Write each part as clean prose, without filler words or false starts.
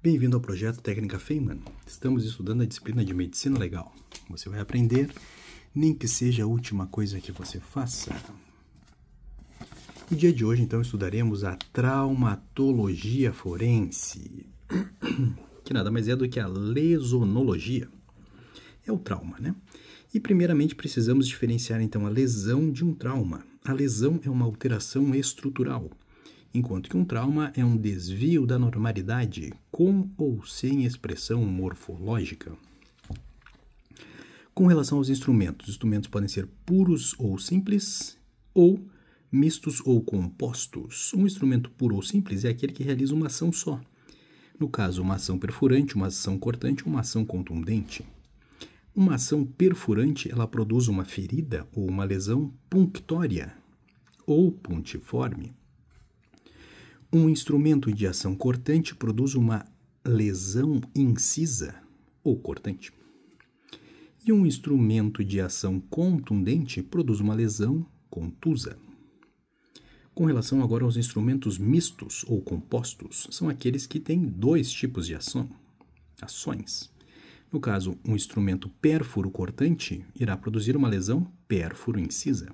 Bem-vindo ao projeto Técnica Feynman. Estamos estudando a disciplina de Medicina Legal. Você vai aprender, nem que seja a última coisa que você faça. No dia de hoje, então, estudaremos a traumatologia forense, que nada mais é do que a lesionologia. É o trauma, né? E, primeiramente, precisamos diferenciar, então, a lesão de um trauma. A lesão é uma alteração estrutural, enquanto que um trauma é um desvio da normalidade, com ou sem expressão morfológica. Com relação aos instrumentos, os instrumentos podem ser puros ou simples, ou mistos ou compostos. Um instrumento puro ou simples é aquele que realiza uma ação só. No caso, uma ação perfurante, uma ação cortante ou uma ação contundente. Uma ação perfurante, ela produz uma ferida ou uma lesão punctória ou puntiforme. Um instrumento de ação cortante produz uma lesão incisa ou cortante. E um instrumento de ação contundente produz uma lesão contusa. Com relação agora aos instrumentos mistos ou compostos, são aqueles que têm dois tipos de ações. No caso, um instrumento pérfuro-cortante irá produzir uma lesão pérfuro-incisa.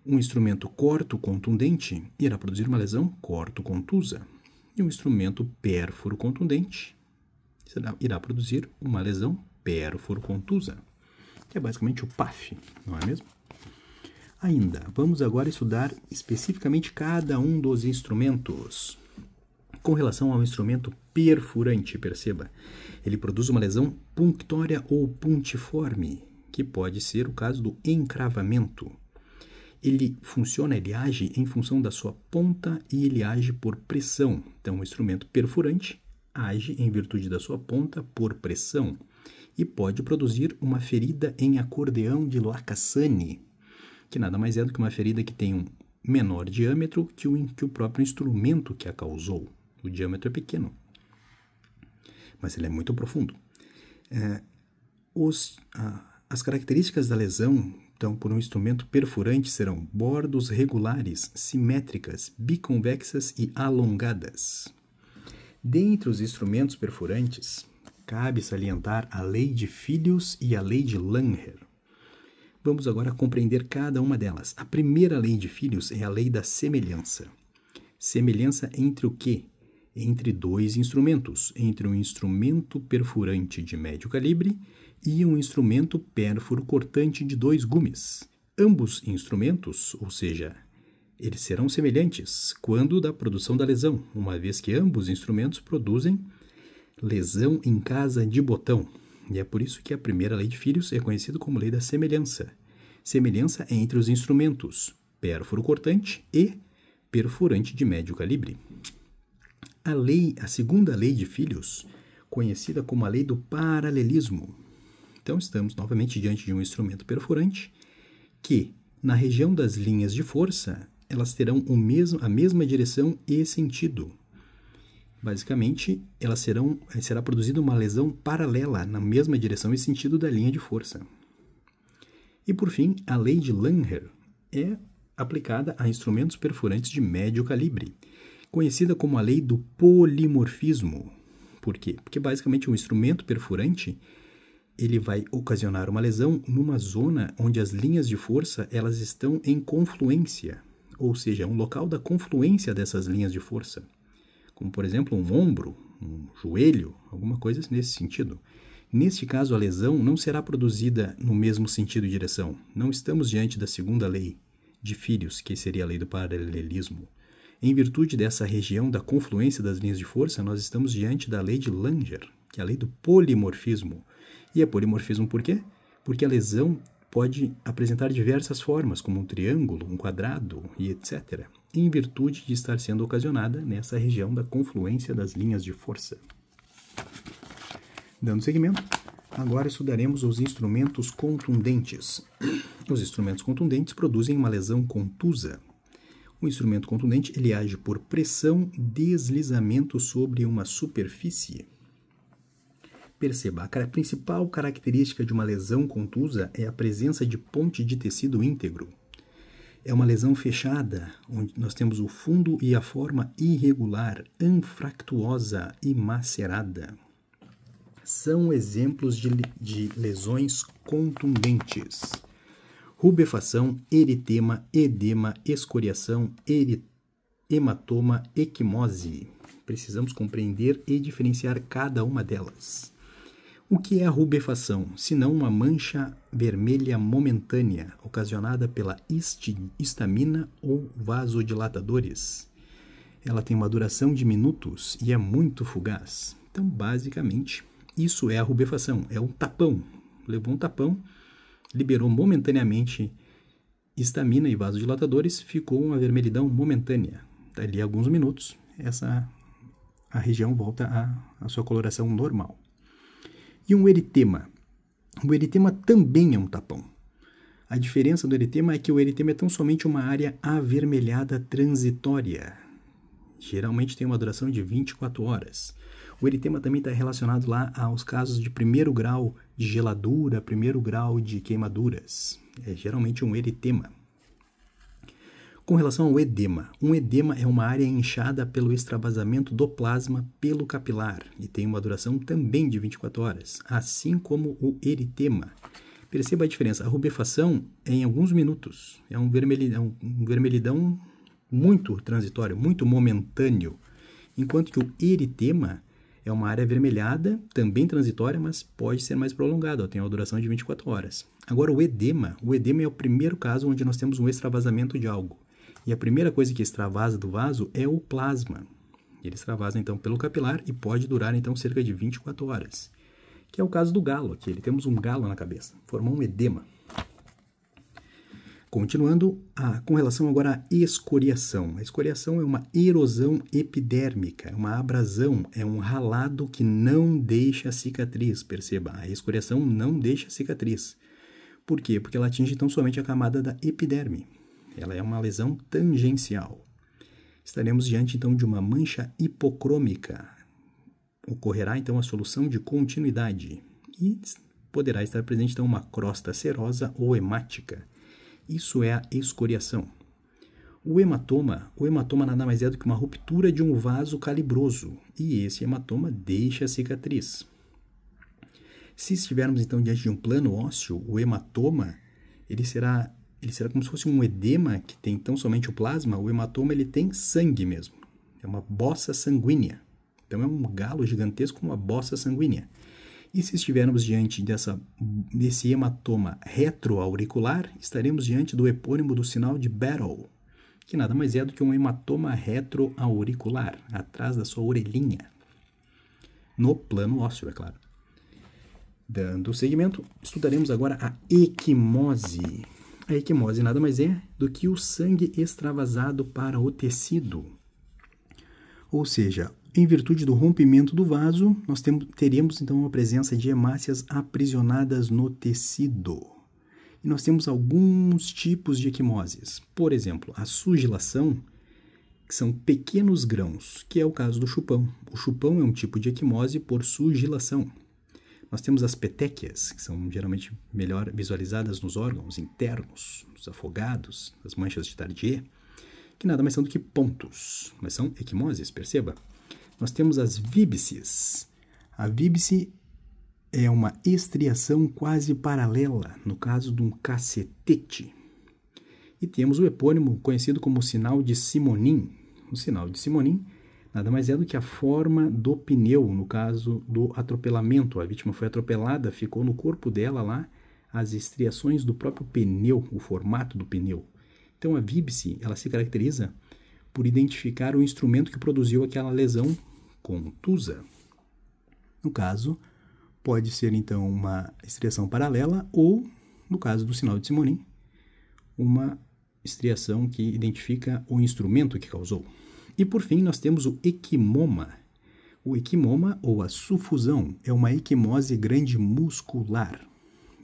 Um instrumento corto-contundente irá produzir uma lesão corto-contusa. E um instrumento pérfuro-contundente irá produzir uma lesão pérfuro-contusa, que é basicamente o PAF, não é mesmo? Ainda, vamos agora estudar especificamente cada um dos instrumentos. Com relação ao instrumento perfurante, perceba, ele produz uma lesão punctória ou puntiforme, que pode ser o caso do encravamento. Ele age em função da sua ponta e ele age por pressão. Então, o instrumento perfurante age em virtude da sua ponta por pressão e pode produzir uma ferida em acordeão de Lacassagne, que nada mais é do que uma ferida que tem um menor diâmetro que o próprio instrumento que a causou. O diâmetro é pequeno, mas ele é muito profundo. As características da lesão, então, por um instrumento perfurante serão bordos regulares, simétricas, biconvexas e alongadas. Dentre os instrumentos perfurantes, cabe salientar a lei de Philius e a lei de Langer. Vamos agora compreender cada uma delas. A primeira lei de Philius é a lei da semelhança. Semelhança entre o quê? Entre dois instrumentos, entre um instrumento perfurante de médio calibre e um instrumento pérfuro cortante de 2 gumes. Ambos instrumentos, ou seja, eles serão semelhantes quando da produção da lesão, uma vez que ambos instrumentos produzem lesão em casa de botão. E é por isso que a primeira lei de Philius é conhecida como lei da semelhança. Semelhança entre os instrumentos pérfuro cortante e perfurante de médio calibre. A segunda lei de Philius, conhecida como a lei do paralelismo. Então, estamos novamente diante de um instrumento perfurante que, na região das linhas de força, elas terão a mesma direção e sentido. Basicamente, será produzida uma lesão paralela na mesma direção e sentido da linha de força. E, por fim, a lei de Langer é aplicada a instrumentos perfurantes de médio calibre, conhecida como a lei do polimorfismo. Por quê? Porque, basicamente, um instrumento perfurante ele vai ocasionar uma lesão numa zona onde as linhas de força elas estão em confluência, ou seja, um local da confluência dessas linhas de força, como, por exemplo, um ombro, um joelho, alguma coisa nesse sentido. Neste caso, a lesão não será produzida no mesmo sentido e direção. Não estamos diante da segunda lei de Philius, que seria a lei do paralelismo. Em virtude dessa região da confluência das linhas de força, nós estamos diante da lei de Langer, que é a lei do polimorfismo. E é polimorfismo por quê? Porque a lesão pode apresentar diversas formas, como um triângulo, um quadrado e etc., em virtude de estar sendo ocasionada nessa região da confluência das linhas de força. Dando seguimento, agora estudaremos os instrumentos contundentes. Os instrumentos contundentes produzem uma lesão contusa. O instrumento contundente ele age por pressão, deslizamento sobre uma superfície. Perceba, a principal característica de uma lesão contusa é a presença de ponte de tecido íntegro. É uma lesão fechada, onde nós temos o fundo e a forma irregular, anfractuosa e macerada. São exemplos de lesões contundentes. Rubefação, eritema, edema, escoriação, hematoma, equimose. Precisamos compreender e diferenciar cada uma delas. O que é a rubefação, senão uma mancha vermelha momentânea, ocasionada pela histamina ou vasodilatadores? Ela tem uma duração de minutos e é muito fugaz. Então, basicamente, isso é a rubefação, é um tapão. Levou um tapão, liberou momentaneamente histamina e vasodilatadores, ficou uma vermelhidão momentânea. Dali a alguns minutos, a região volta à sua coloração normal. E um eritema. O eritema também é um tapão. A diferença do eritema é que o eritema é tão somente uma área avermelhada transitória. Geralmente tem uma duração de 24 horas. O eritema também está relacionado lá aos casos de primeiro grau de geladura, primeiro grau de queimaduras. É geralmente um eritema. Com relação ao edema, um edema é uma área inchada pelo extravasamento do plasma pelo capilar e tem uma duração também de 24 horas, assim como o eritema. Perceba a diferença, a rubefação é em alguns minutos, é um vermelhidão muito transitório, muito momentâneo, enquanto que o eritema é uma área avermelhada, também transitória, mas pode ser mais prolongada, tem uma duração de 24 horas. Agora o edema é o primeiro caso onde nós temos um extravasamento de algo. E a primeira coisa que extravasa do vaso é o plasma. Ele extravasa, então, pelo capilar e pode durar, então, cerca de 24 horas. Que é o caso do galo aqui. Temos um galo na cabeça. Formou um edema. Continuando, com relação agora à escoriação. A escoriação é uma erosão epidérmica, uma abrasão, é um ralado que não deixa cicatriz. Perceba, a escoriação não deixa cicatriz. Por quê? Porque ela atinge, então, somente a camada da epiderme. Ela é uma lesão tangencial. Estaremos diante, então, de uma mancha hipocrômica. Ocorrerá, então, a solução de continuidade e poderá estar presente, então, uma crosta serosa ou hemática. Isso é a escoriação. O hematoma nada mais é do que uma ruptura de um vaso calibroso e esse hematoma deixa a cicatriz. Se estivermos, então, diante de um plano ósseo, o hematoma, ele será como se fosse um edema que tem tão somente o plasma. O hematoma ele tem sangue mesmo. É uma bossa sanguínea. Então é um galo gigantesco com uma bossa sanguínea. E se estivermos diante desse hematoma retroauricular, estaremos diante do epônimo do sinal de Battle, que nada mais é do que um hematoma retroauricular, atrás da sua orelhinha. No plano ósseo, é claro. Dando seguimento, estudaremos agora a equimose. A equimose nada mais é do que o sangue extravasado para o tecido. Ou seja, em virtude do rompimento do vaso, nós teríamos então a presença de hemácias aprisionadas no tecido. E nós temos alguns tipos de equimoses. Por exemplo, a sugilação, que são pequenos grãos, que é o caso do chupão. O chupão é um tipo de equimose por sugilação. Nós temos as petequias, que são geralmente melhor visualizadas nos órgãos internos, nos afogados, nas manchas de Tardier, que nada mais são do que pontos, mas são equimoses, perceba. Nós temos as víbices. A víbice é uma estriação quase paralela, no caso de um cacetete. E temos o epônimo conhecido como sinal de Simonin. O sinal de Simonin nada mais é do que a forma do pneu, no caso do atropelamento. A vítima foi atropelada, ficou no corpo dela lá as estriações do próprio pneu, o formato do pneu. Então a víbice, ela se caracteriza por identificar o instrumento que produziu aquela lesão contusa. No caso, pode ser então uma estriação paralela ou, no caso do sinal de Simonin, uma estriação que identifica o instrumento que causou. E por fim, nós temos o equimoma. O equimoma, ou a sufusão, é uma equimose grande muscular.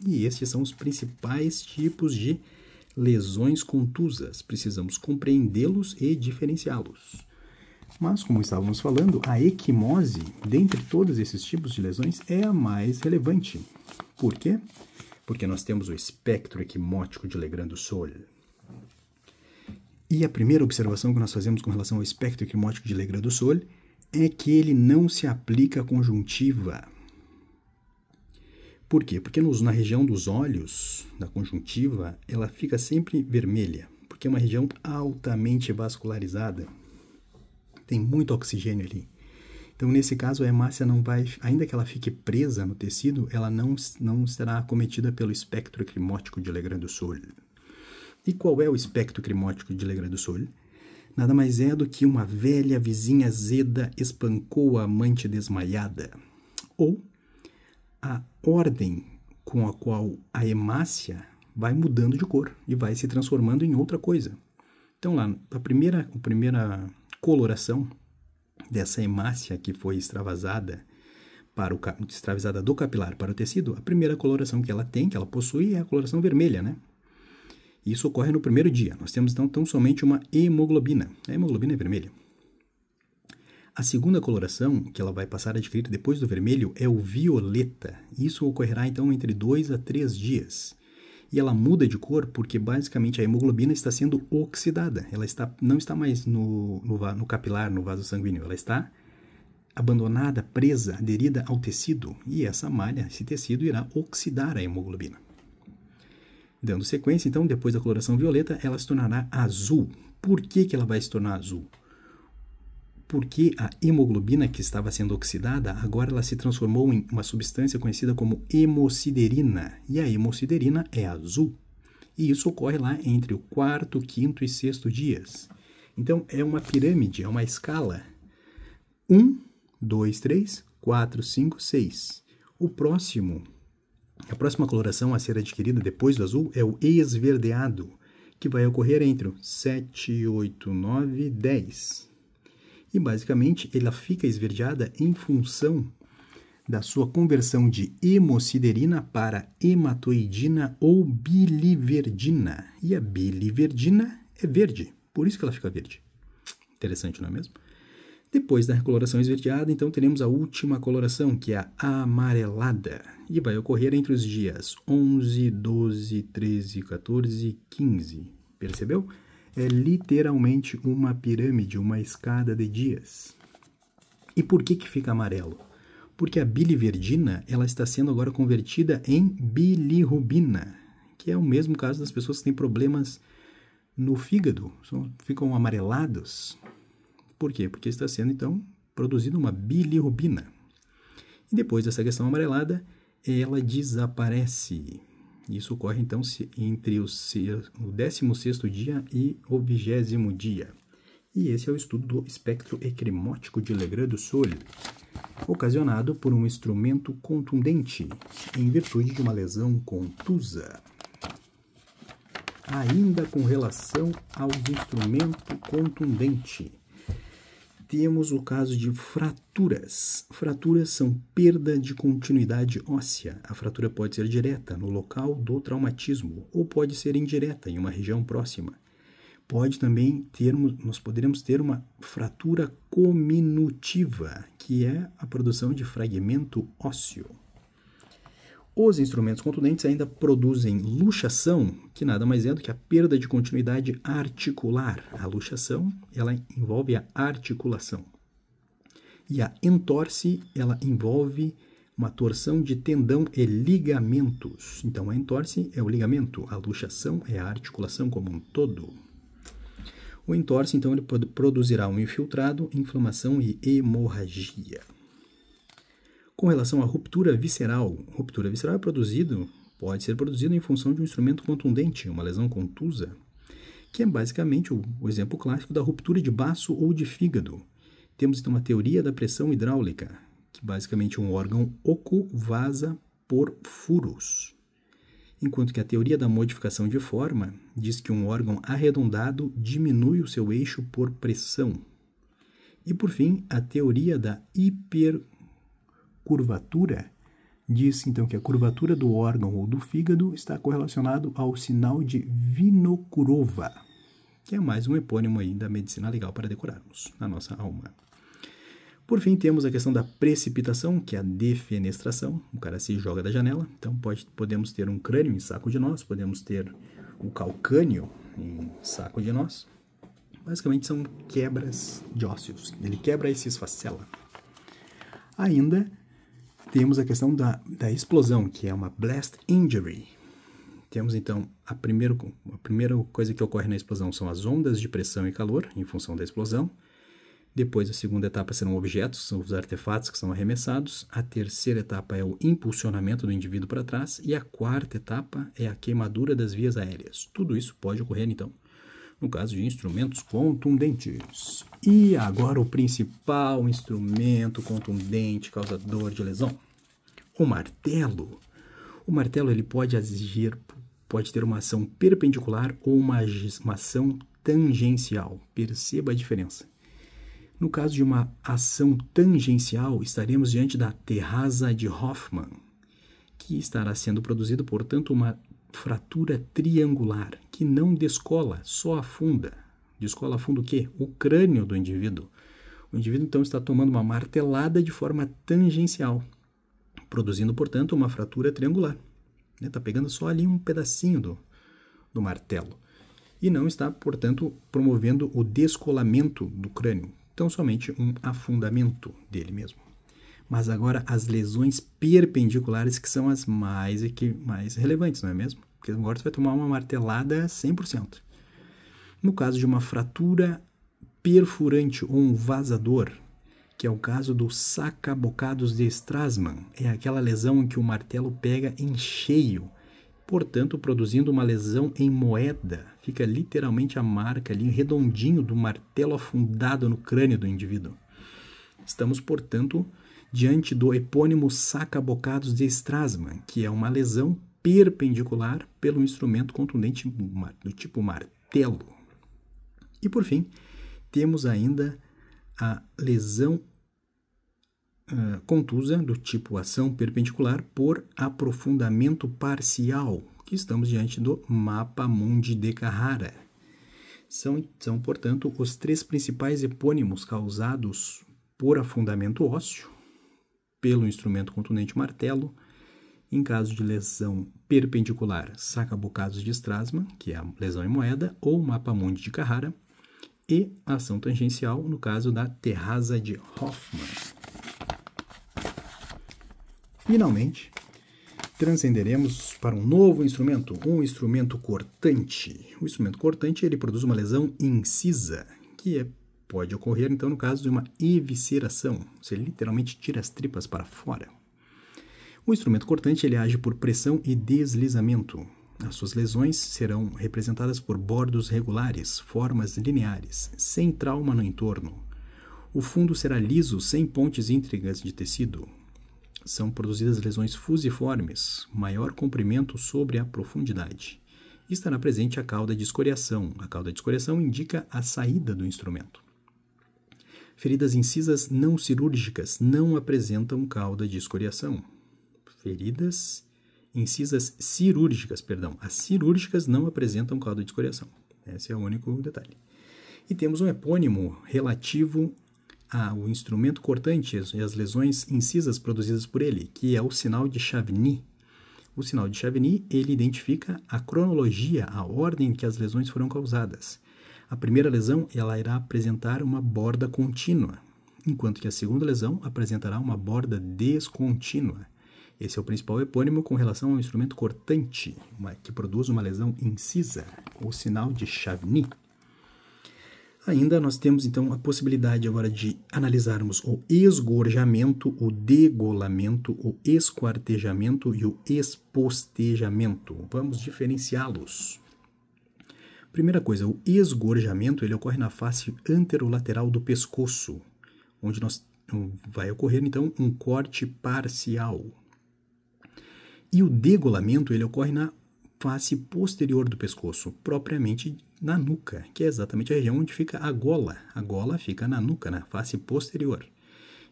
E estes são os principais tipos de lesões contusas. Precisamos compreendê-los e diferenciá-los. Mas, como estávamos falando, a equimose, dentre todos esses tipos de lesões, é a mais relevante. Por quê? Porque nós temos o espectro equimótico de Legrand do Sol. E a primeira observação que nós fazemos com relação ao espectro ecrimótico de Legrand-Dussault é que ele não se aplica à conjuntiva. Por quê? Porque na região dos olhos, da conjuntiva, ela fica sempre vermelha, porque é uma região altamente vascularizada. Tem muito oxigênio ali. Então, nesse caso, a hemácia não vai, ainda que ela fique presa no tecido, ela não será acometida pelo espectro ecrimótico de Legrand-Dussault. E qual é o espectro ecrimótico de Legrand-Dussault? Nada mais é do que uma velha vizinha azeda espancou a amante desmaiada. Ou a ordem com a qual a hemácia vai mudando de cor e vai se transformando em outra coisa. Então, lá, a primeira coloração dessa hemácia que foi extravasada do capilar para o tecido, a primeira coloração que ela tem, que ela possui, é a coloração vermelha, né? Isso ocorre no primeiro dia. Nós temos, então, tão somente uma hemoglobina. A hemoglobina é vermelha. A segunda coloração que ela vai passar a adquirir depois do vermelho é o violeta. Isso ocorrerá, então, entre 2 a 3 dias. E ela muda de cor porque, basicamente, a hemoglobina está sendo oxidada. Ela não está mais no capilar, no vaso sanguíneo. Ela está abandonada, presa, aderida ao tecido. E essa malha, esse tecido, irá oxidar a hemoglobina. Dando sequência, então, depois da coloração violeta, ela se tornará azul. Por que ela vai se tornar azul? Porque a hemoglobina que estava sendo oxidada, agora ela se transformou em uma substância conhecida como hemosiderina. E a hemosiderina é azul. E isso ocorre lá entre o 4º, 5º e 6º dias. Então, é uma pirâmide, é uma escala. 1, 2, 3, 4, 5, 6. A próxima coloração a ser adquirida depois do azul é o esverdeado, que vai ocorrer entre o 7, 8, 9 e 10. E, basicamente, ela fica esverdeada em função da sua conversão de hemosiderina para hematoidina ou biliverdina. E a biliverdina é verde, por isso que ela fica verde. Interessante, não é mesmo? Depois da coloração esverdeada, então, teremos a última coloração, que é a amarelada. E vai ocorrer entre os dias 11, 12, 13, 14 e 15. Percebeu? É literalmente uma pirâmide, uma escada de dias. E por que fica amarelo? Porque a biliverdina ela está sendo agora convertida em bilirrubina, que é o mesmo caso das pessoas que têm problemas no fígado, ficam amarelados. Por quê? Porque está sendo, então, produzida uma bilirrubina. E depois dessa questão amarelada, ela desaparece. Isso ocorre, então, entre o 16º dia e o 20º dia. E esse é o estudo do espectro ecrimótico de Legrand-Dussault, ocasionado por um instrumento contundente, em virtude de uma lesão contusa. Ainda com relação ao instrumento contundente, temos o caso de fraturas. Fraturas são perda de continuidade óssea. A fratura pode ser direta, no local do traumatismo, ou pode ser indireta, em uma região próxima. Nós poderemos ter uma fratura cominutiva, que é a produção de fragmento ósseo. Os instrumentos contundentes ainda produzem luxação, que nada mais é do que a perda de continuidade articular. A luxação, ela envolve a articulação. E a entorse, ela envolve uma torção de tendão e ligamentos. Então, a entorse é o ligamento, a luxação é a articulação como um todo. O entorse, então, ele produzirá um infiltrado, inflamação e hemorragia. Com relação à ruptura visceral pode ser produzido em função de um instrumento contundente, uma lesão contusa, que é basicamente o exemplo clássico da ruptura de baço ou de fígado. Temos então a teoria da pressão hidráulica, que basicamente um órgão oco vaza por furos, enquanto que a teoria da modificação de forma diz que um órgão arredondado diminui o seu eixo por pressão. E, por fim, a teoria da hipercurvatura diz, então, que a curvatura do órgão ou do fígado está correlacionado ao sinal de Vinokurova, que é mais um epônimo aí da medicina legal para decorarmos na nossa alma. Por fim, temos a questão da precipitação, que é a defenestração. O cara se joga da janela, então podemos ter um crânio em saco de nós, podemos ter o calcânio em saco de nós. Basicamente são quebras de ósseos. Ele quebra e se esfacela. Ainda temos a questão da explosão, que é uma blast injury. Temos, então, a primeira coisa que ocorre na explosão são as ondas de pressão e calor, em função da explosão. Depois, a segunda etapa serão objetos, são os artefatos que são arremessados. A terceira etapa é o impulsionamento do indivíduo para trás. E a quarta etapa é a queimadura das vias aéreas. Tudo isso pode ocorrer, então, no caso de instrumentos contundentes. E agora o principal instrumento contundente causador de lesão, o martelo. O martelo ele pode ter uma ação perpendicular ou uma ação tangencial. Perceba a diferença. No caso de uma ação tangencial, estaremos diante da terraza de Hoffmann, que estará sendo produzido, portanto, uma fratura triangular, que não descola, só afunda. Descola afunda o quê? O crânio do indivíduo. O indivíduo, então, está tomando uma martelada de forma tangencial, produzindo, portanto, uma fratura triangular. Está pegando só ali um pedacinho do martelo. E não está, portanto, promovendo o descolamento do crânio. Então, somente um afundamento dele mesmo. Mas agora as lesões perpendiculares que são as mais relevantes, não é mesmo? Porque agora você vai tomar uma martelada 100%. No caso de uma fratura perfurante ou um vazador, que é o caso do saca-bocados de Strassmann, é aquela lesão em que o martelo pega em cheio, portanto, produzindo uma lesão em moeda. Fica literalmente a marca ali, redondinho do martelo afundado no crânio do indivíduo. Estamos, portanto, diante do epônimo saca-bocados de Strassmann, que é uma lesão perpendicular pelo instrumento contundente do tipo martelo. E, por fim, temos ainda a lesão contusa do tipo ação perpendicular por aprofundamento parcial, que estamos diante do Mappa-Mundi de Carrara. São, portanto, os três principais epônimos causados por afundamento ósseo pelo instrumento contundente martelo, em caso de lesão perpendicular, saca-bocados de Strassmann, que é a lesão em moeda, ou Mappa-Mundi de Carrara, e ação tangencial, no caso da terraza de Hoffmann. Finalmente, transcenderemos para um novo instrumento, um instrumento cortante. O instrumento cortante ele produz uma lesão incisa, que pode ocorrer, então, no caso de uma evisceração. Você literalmente tira as tripas para fora. O instrumento cortante ele age por pressão e deslizamento. As suas lesões serão representadas por bordos regulares, formas lineares, sem trauma no entorno. O fundo será liso, sem pontes íntegras de tecido. São produzidas lesões fusiformes, maior comprimento sobre a profundidade. Estará presente a cauda de escoriação. A cauda de escoriação indica a saída do instrumento. Feridas incisas não cirúrgicas não apresentam cauda de escoriação. Feridas incisas cirúrgicas, as cirúrgicas não apresentam cauda de escoriação. Esse é o único detalhe. E temos um epônimo relativo ao instrumento cortante e as lesões incisas produzidas por ele, que é o sinal de Chavigny. O sinal de Chavigny, ele identifica a cronologia, a ordem em que as lesões foram causadas. A primeira lesão, ela irá apresentar uma borda contínua, enquanto que a segunda lesão apresentará uma borda descontínua. Esse é o principal epônimo com relação ao instrumento cortante, que produz uma lesão incisa, o sinal de Chavigny. Ainda nós temos, então, a possibilidade agora de analisarmos o esgorjamento, o degolamento, o esquartejamento e o espostejamento. Vamos diferenciá-los. Primeira coisa, o esgorjamento ele ocorre na face anterolateral do pescoço, onde vai ocorrer, então, um corte parcial. E o degolamento ele ocorre na face posterior do pescoço, propriamente na nuca, que é exatamente a região onde fica a gola. A gola fica na nuca, na face posterior.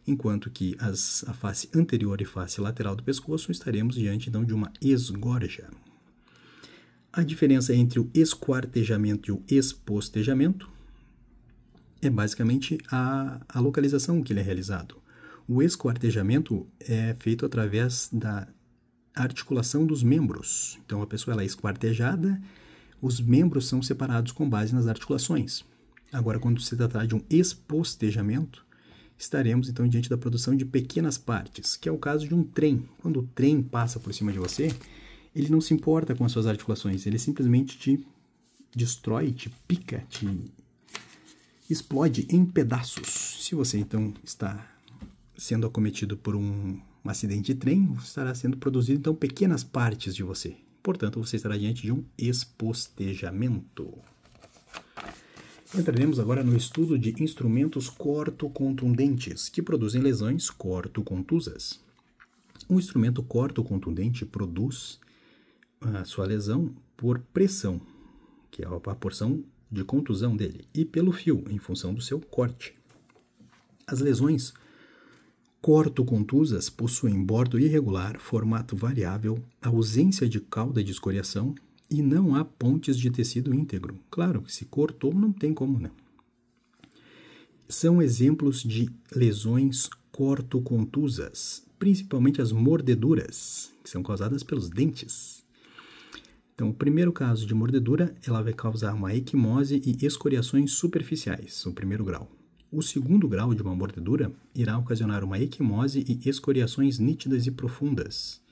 Enquanto que a face anterior e face lateral do pescoço estaremos diante, então, de uma esgorja. A diferença entre o esquartejamento e o espostejamento é basicamente a localização que ele é realizado. O esquartejamento é feito através da articulação dos membros. Então, a pessoa ela é esquartejada, os membros são separados com base nas articulações. Agora, quando se tratar de um espostejamento, estaremos então diante da produção de pequenas partes, que é o caso de um trem. Quando o trem passa por cima de você, ele não se importa com as suas articulações, ele simplesmente te destrói, te pica, te explode em pedaços. Se você então está sendo acometido por um acidente de trem, estará sendo produzido então pequenas partes de você. Portanto, você estará diante de um espostejamento. Entraremos agora no estudo de instrumentos cortocontundentes, que produzem lesões cortocontusas. Um instrumento cortocontundente produz a sua lesão por pressão, que é a porção de contusão dele, e pelo fio, em função do seu corte. As lesões cortocontusas possuem bordo irregular, formato variável, ausência de cauda de escoriação e não há pontes de tecido íntegro. Claro que se cortou não tem como, né? São exemplos de lesões cortocontusas, principalmente as mordeduras, que são causadas pelos dentes. Então, o primeiro caso de mordedura, ela vai causar uma equimose e escoriações superficiais, o primeiro grau. O segundo grau de uma mordedura irá ocasionar uma equimose e escoriações nítidas e profundas.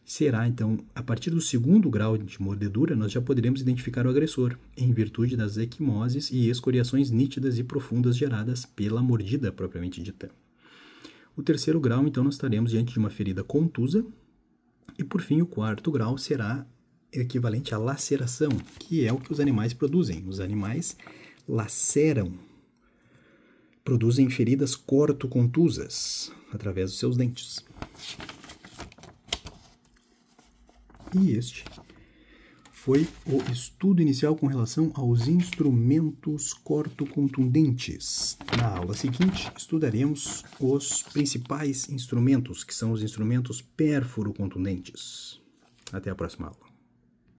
Será, então, a partir do segundo grau de mordedura, nós já poderemos identificar o agressor, em virtude das equimoses e escoriações nítidas e profundas geradas pela mordida propriamente dita. O terceiro grau, então, nós estaremos diante de uma ferida contusa. E, por fim, o quarto grau será equivalente à laceração, que é o que os animais produzem. Os animais laceram, produzem feridas cortocontusas através dos seus dentes. E este foi o estudo inicial com relação aos instrumentos cortocontundentes. Na aula seguinte, estudaremos os principais instrumentos, que são os instrumentos pérfuro-contundentes. Até a próxima aula.